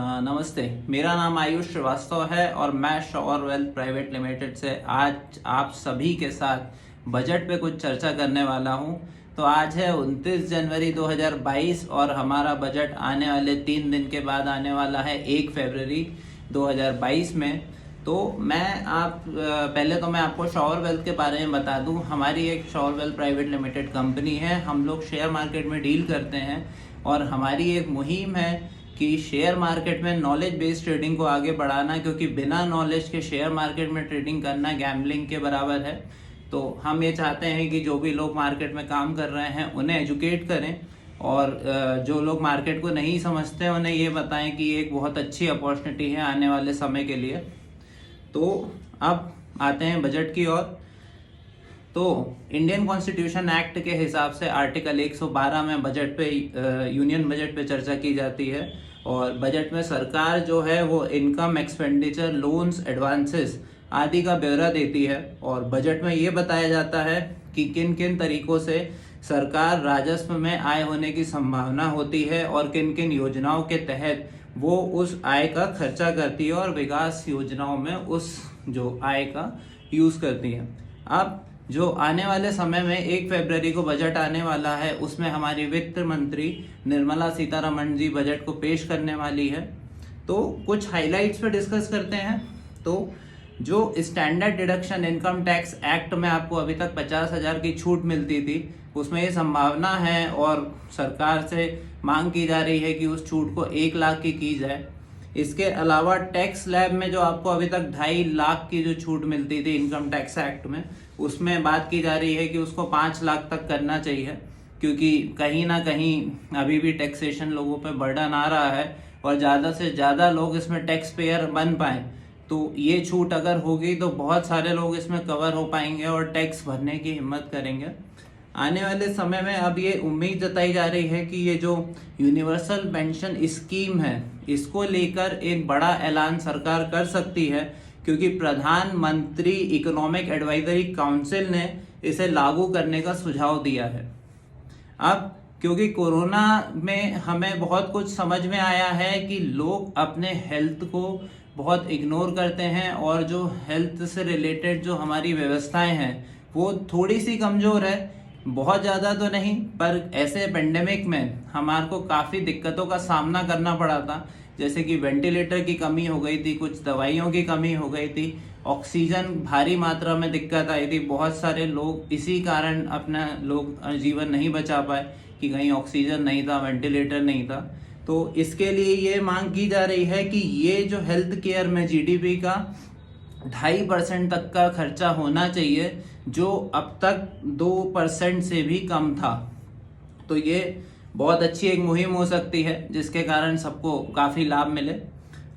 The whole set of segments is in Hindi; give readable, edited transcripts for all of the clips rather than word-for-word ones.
नमस्ते। मेरा नाम आयुष श्रीवास्तव है और मैं श्योर वेल्थ प्राइवेट लिमिटेड से आज आप सभी के साथ बजट पे कुछ चर्चा करने वाला हूं। तो आज है 29 जनवरी 2022 और हमारा बजट आने वाले 3 दिन के बाद आने वाला है 1 फरवरी 2022 में। तो पहले तो मैं आपको श्योर वेल्थ के बारे में बता दूं। हमारी एक sure wealth private limited company है। हम लोग शेयर मार्केट में डील करते हैं और हमारी एक मुहिम है कि शेयर मार्केट में नॉलेज बेस्ड ट्रेडिंग को आगे बढ़ाना, क्योंकि बिना नॉलेज के शेयर मार्केट में ट्रेडिंग करना गैम्बलिंग के बराबर है। तो हम ये चाहते हैं कि जो भी लोग मार्केट में काम कर रहे हैं उन्हें एजुकेट करें और जो लोग मार्केट को नहीं समझते हैं उन्हें ये बताएं कि ये एक बहुत अच्छी अपॉर्चुनिटी है आने वाले समय के लिए। तो अब आते हैं बजट की ओर। तो इंडियन कॉन्स्टिट्यूशन एक्ट के हिसाब से आर्टिकल 112 में बजट पे यूनियन बजट पे चर्चा की जाती है और बजट में सरकार जो है वो इनकम, एक्सपेंडिचर, लोन्स, एडवांसेस आदि का ब्यौरा देती है। और बजट में ये बताया जाता है कि किन किन तरीकों से सरकार राजस्व में आय होने की संभावना होती है और किन किन योजनाओं के तहत वो उस आय का खर्चा करती है और विकास योजनाओं में उस जो आय का यूज करती है। अब जो आने वाले समय में 1 फरवरी को बजट आने वाला है उसमें हमारी वित्त मंत्री निर्मला सीतारमण जी बजट को पेश करने वाली है। तो कुछ हाइलाइट्स पे डिस्कस करते हैं। तो जो standard deduction income tax act में आपको अभी तक 50,000 की छूट मिलती थी, उसमें ये संभावना है और सरकार से मांग की जा रही है कि उस छूट को 1 लाख की जाए। इसके अलावा टैक्स स्लैब में जो आपको अभी तक 2.5 लाख की जो छूट मिलती थी इनकम टैक्स एक्ट में, उसमें बात की जा रही है कि उसको 5 लाख तक करना चाहिए, क्योंकि कहीं ना कहीं अभी भी टैक्सेशन लोगों पे बर्डन आ रहा है और ज़्यादा से ज़्यादा लोग इसमें टैक्स पेयर बन पाए। तो ये छूट अगर होगी तो बहुत सारे लोग इसमें कवर हो पाएंगे और टैक्स भरने की हिम्मत करेंगे। आने वाले समय में अब ये उम्मीद जताई जा रही है कि ये जो यूनिवर्सल पेंशन स्कीम है इसको लेकर एक बड़ा ऐलान सरकार कर सकती है, क्योंकि प्रधानमंत्री इकोनॉमिक एडवाइजरी काउंसिल ने इसे लागू करने का सुझाव दिया है। अब क्योंकि कोरोना में हमें बहुत कुछ समझ में आया है कि लोग अपने हेल्थ को बहुत इग्नोर करते हैं और जो हेल्थ से रिलेटेड जो हमारी व्यवस्थाएं हैं वो थोड़ी सी कमजोर है, बहुत ज़्यादा तो नहीं, पर ऐसे पेंडेमिक में हमारे को काफ़ी दिक्कतों का सामना करना पड़ा था। जैसे कि वेंटिलेटर की कमी हो गई थी, कुछ दवाइयों की कमी हो गई थी, ऑक्सीजन भारी मात्रा में दिक्कत आई थी। बहुत सारे लोग इसी कारण अपना जीवन नहीं बचा पाए कि कहीं ऑक्सीजन नहीं था, वेंटिलेटर नहीं था। तो इसके लिए ये मांग की जा रही है कि ये जो हेल्थ केयर में जीडीपी का 2.5% तक का खर्चा होना चाहिए, जो अब तक 2% से भी कम था। तो ये बहुत अच्छी एक मुहिम हो सकती है जिसके कारण सबको काफ़ी लाभ मिले।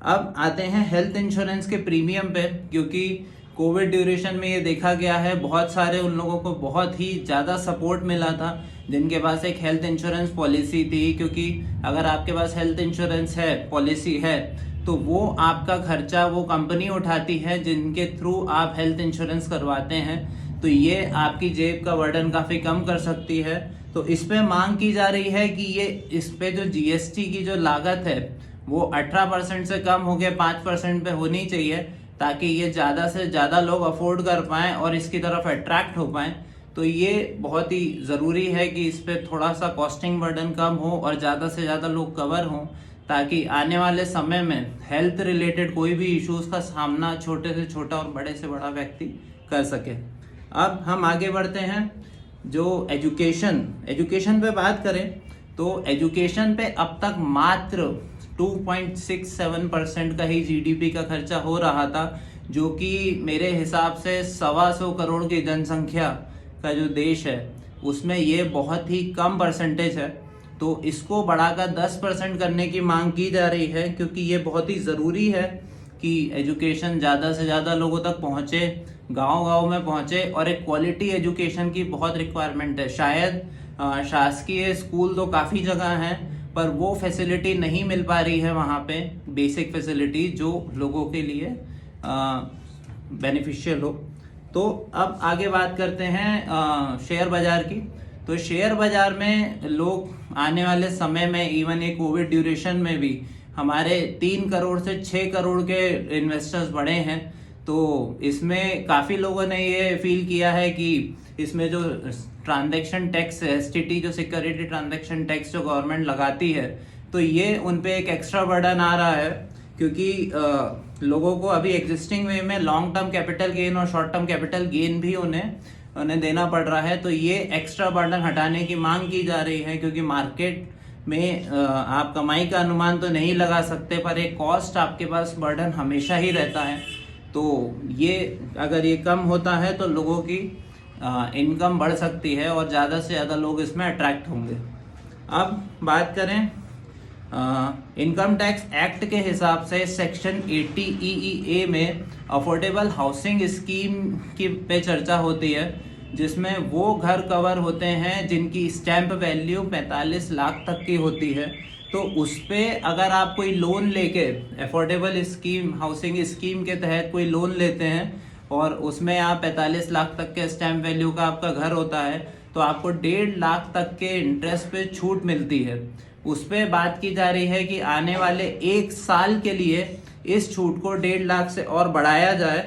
अब आते हैं हेल्थ इंश्योरेंस के प्रीमियम पे, क्योंकि कोविड ड्यूरेशन में ये देखा गया है बहुत सारे उन लोगों को बहुत ही ज़्यादा सपोर्ट मिला था जिनके पास एक हेल्थ इंश्योरेंस पॉलिसी थी। क्योंकि अगर आपके पास हेल्थ इंश्योरेंस है, पॉलिसी है, तो वो आपका खर्चा वो कंपनी उठाती है जिनके थ्रू आप हेल्थ इंश्योरेंस करवाते हैं। तो ये आपकी जेब का बर्डन काफ़ी कम कर सकती है। तो इस पे मांग की जा रही है कि ये इस पे जो जीएसटी की जो लागत है वो 18% से कम हो गया 5% पे होनी चाहिए, ताकि ये ज़्यादा से ज़्यादा लोग अफोर्ड कर पाएँ और इसकी तरफ अट्रैक्ट हो पाएँ। तो ये बहुत ही ज़रूरी है कि इस पे थोड़ा सा कॉस्टिंग बर्डन कम हो और ज़्यादा से ज़्यादा लोग कवर हों, ताकि आने वाले समय में हेल्थ रिलेटेड कोई भी इश्यूज का सामना छोटे से छोटा और बड़े से बड़ा व्यक्ति कर सके। अब हम आगे बढ़ते हैं। जो एजुकेशन पे बात करें तो एजुकेशन पे अब तक मात्र 2.67% का ही जीडीपी का खर्चा हो रहा था, जो कि मेरे हिसाब से 125 करोड़ की जनसंख्या का जो देश है उसमें ये बहुत ही कम परसेंटेज है। तो इसको बढ़ाकर 10% करने की मांग की जा रही है, क्योंकि ये बहुत ही ज़रूरी है कि एजुकेशन ज़्यादा से ज़्यादा लोगों तक पहुँचे, गांव-गांव में पहुँचे और एक क्वालिटी एजुकेशन की बहुत रिक्वायरमेंट है। शायद शासकीय स्कूल तो काफ़ी जगह हैं, पर वो फैसिलिटी नहीं मिल पा रही है वहाँ पे, बेसिक फैसिलिटी जो लोगों के लिए बेनिफिशियल हो। तो अब आगे बात करते हैं शेयर बाज़ार की। तो शेयर बाज़ार में लोग आने वाले समय में, इवन ये कोविड ड्यूरेशन में भी हमारे 3 करोड़ से 6 करोड़ के इन्वेस्टर्स बढ़े हैं। तो इसमें काफ़ी लोगों ने ये फील किया है कि इसमें जो ट्रांजैक्शन टैक्स है, एसटीटी जो सिक्योरिटी ट्रांजैक्शन टैक्स जो गवर्नमेंट लगाती है, तो ये उन पे एक एक्स्ट्रा बर्डन आ रहा है, क्योंकि लोगों को अभी एग्जिस्टिंग वे में लॉन्ग टर्म कैपिटल गेन और शॉर्ट टर्म कैपिटल गेन भी उन्हें देना पड़ रहा है। तो ये एक्स्ट्रा बर्डन हटाने की मांग की जा रही है, क्योंकि मार्केट में आप कमाई का अनुमान तो नहीं लगा सकते, पर एक कॉस्ट आपके पास बर्डन हमेशा ही रहता है। तो ये अगर ये कम होता है तो लोगों की इनकम बढ़ सकती है और ज़्यादा से ज़्यादा लोग इसमें अट्रैक्ट होंगे। अब बात करें इनकम टैक्स एक्ट के हिसाब से सेक्शन 80EE में अफोर्डेबल हाउसिंग स्कीम की पे चर्चा होती है, जिसमें वो घर कवर होते हैं जिनकी स्टैंप वैल्यू 45 लाख तक की होती है। तो उस पर अगर आप कोई लोन लेके अफोर्डेबल स्कीम हाउसिंग स्कीम के तहत कोई लोन लेते हैं और उसमें आप 45 लाख तक के स्टैंप वैल्यू का आपका घर होता है, तो आपको 1.5 लाख तक के इंटरेस्ट पे छूट मिलती है। उस पर बात की जा रही है कि आने वाले 1 साल के लिए इस छूट को 1.5 लाख से और बढ़ाया जाए,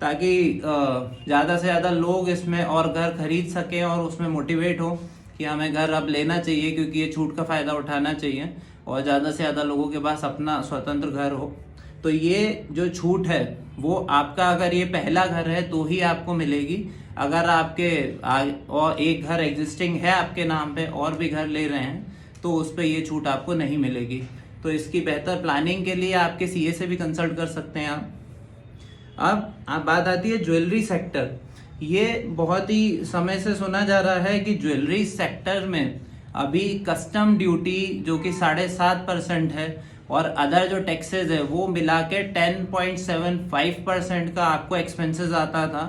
ताकि ज़्यादा से ज़्यादा लोग इसमें और घर खरीद सकें और उसमें मोटिवेट हो कि हमें घर अब लेना चाहिए, क्योंकि ये छूट का फ़ायदा उठाना चाहिए और ज़्यादा से ज़्यादा लोगों के पास अपना स्वतंत्र घर हो। तो ये जो छूट है वो आपका अगर ये पहला घर है तो ही आपको मिलेगी। अगर आपके और एक घर एग्जिस्टिंग है आपके नाम पे और भी घर ले रहे हैं तो उस पर ये छूट आपको नहीं मिलेगी। तो इसकी बेहतर प्लानिंग के लिए आपके सीए से भी कंसल्ट कर सकते हैं आप। अब बात आती है ज्वेलरी सेक्टर। ये बहुत ही समय से सुना जा रहा है कि ज्वेलरी सेक्टर में अभी कस्टम ड्यूटी जो कि 7.5% है और अदर जो टैक्सेस है वो मिला के 10.75% का आपको एक्सपेंसेस आता था।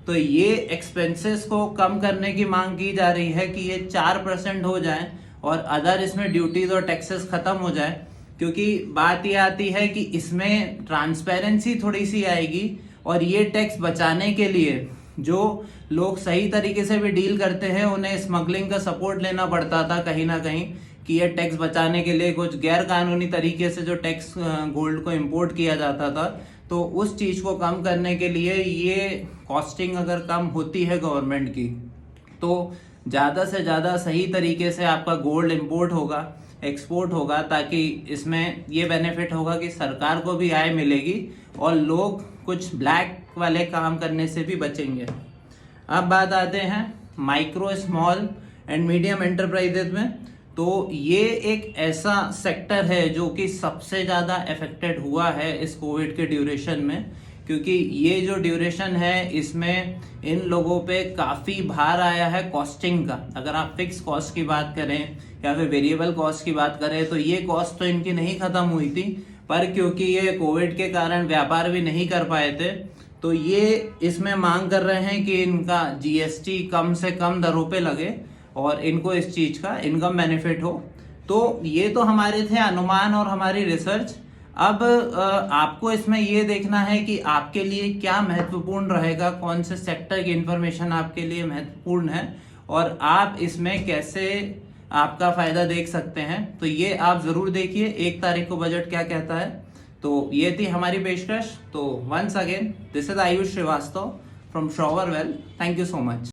तो ये एक्सपेंसेस को कम करने की मांग की जा रही है कि ये 4% हो जाए और अदर इसमें ड्यूटीज और टैक्सेस खत्म हो जाए, क्योंकि बात ये आती है कि इसमें ट्रांसपेरेंसी थोड़ी सी आएगी और ये टैक्स बचाने के लिए जो लोग सही तरीके से भी डील करते हैं उन्हें स्मगलिंग का सपोर्ट लेना पड़ता था कहीं ना कहीं, कि ये टैक्स बचाने के लिए कुछ गैर कानूनी तरीके से जो टैक्स गोल्ड को इंपोर्ट किया जाता था, तो उस चीज को कम करने के लिए ये कॉस्टिंग अगर कम होती है गवर्नमेंट की तो ज़्यादा से ज़्यादा सही तरीके से आपका गोल्ड इंपोर्ट होगा, एक्सपोर्ट होगा, ताकि इसमें ये बेनिफिट होगा कि सरकार को भी आय मिलेगी और लोग कुछ ब्लैक वाले काम करने से भी बचेंगे। अब बात आते हैं micro small and medium enterprises में। तो ये एक ऐसा सेक्टर है जो कि सबसे ज़्यादा अफेक्टेड हुआ है इस कोविड के ड्यूरेशन में, क्योंकि ये जो ड्यूरेशन है इसमें इन लोगों पे काफ़ी भार आया है कॉस्टिंग का। अगर आप फिक्स कॉस्ट की बात करें या फिर वेरिएबल कॉस्ट की बात करें तो ये कॉस्ट तो इनकी नहीं ख़त्म हुई थी, पर क्योंकि ये कोविड के कारण व्यापार भी नहीं कर पाए थे तो ये इसमें मांग कर रहे हैं कि इनका जीएसटी कम से कम दरों पे लगे और इनको इस चीज़ का इनकम बेनिफिट हो। तो ये तो हमारे थे अनुमान और हमारी रिसर्च। अब आपको इसमें ये देखना है कि आपके लिए क्या महत्वपूर्ण रहेगा, कौन से सेक्टर की इंफॉर्मेशन आपके लिए महत्वपूर्ण है और आप इसमें कैसे आपका फायदा देख सकते हैं। तो ये आप जरूर देखिए 1 तारीख को बजट क्या कहता है। तो ये थी हमारी पेशकश। तो once again this is Ayush Shrivastava from श्रॉवर wealth. Thank you so much.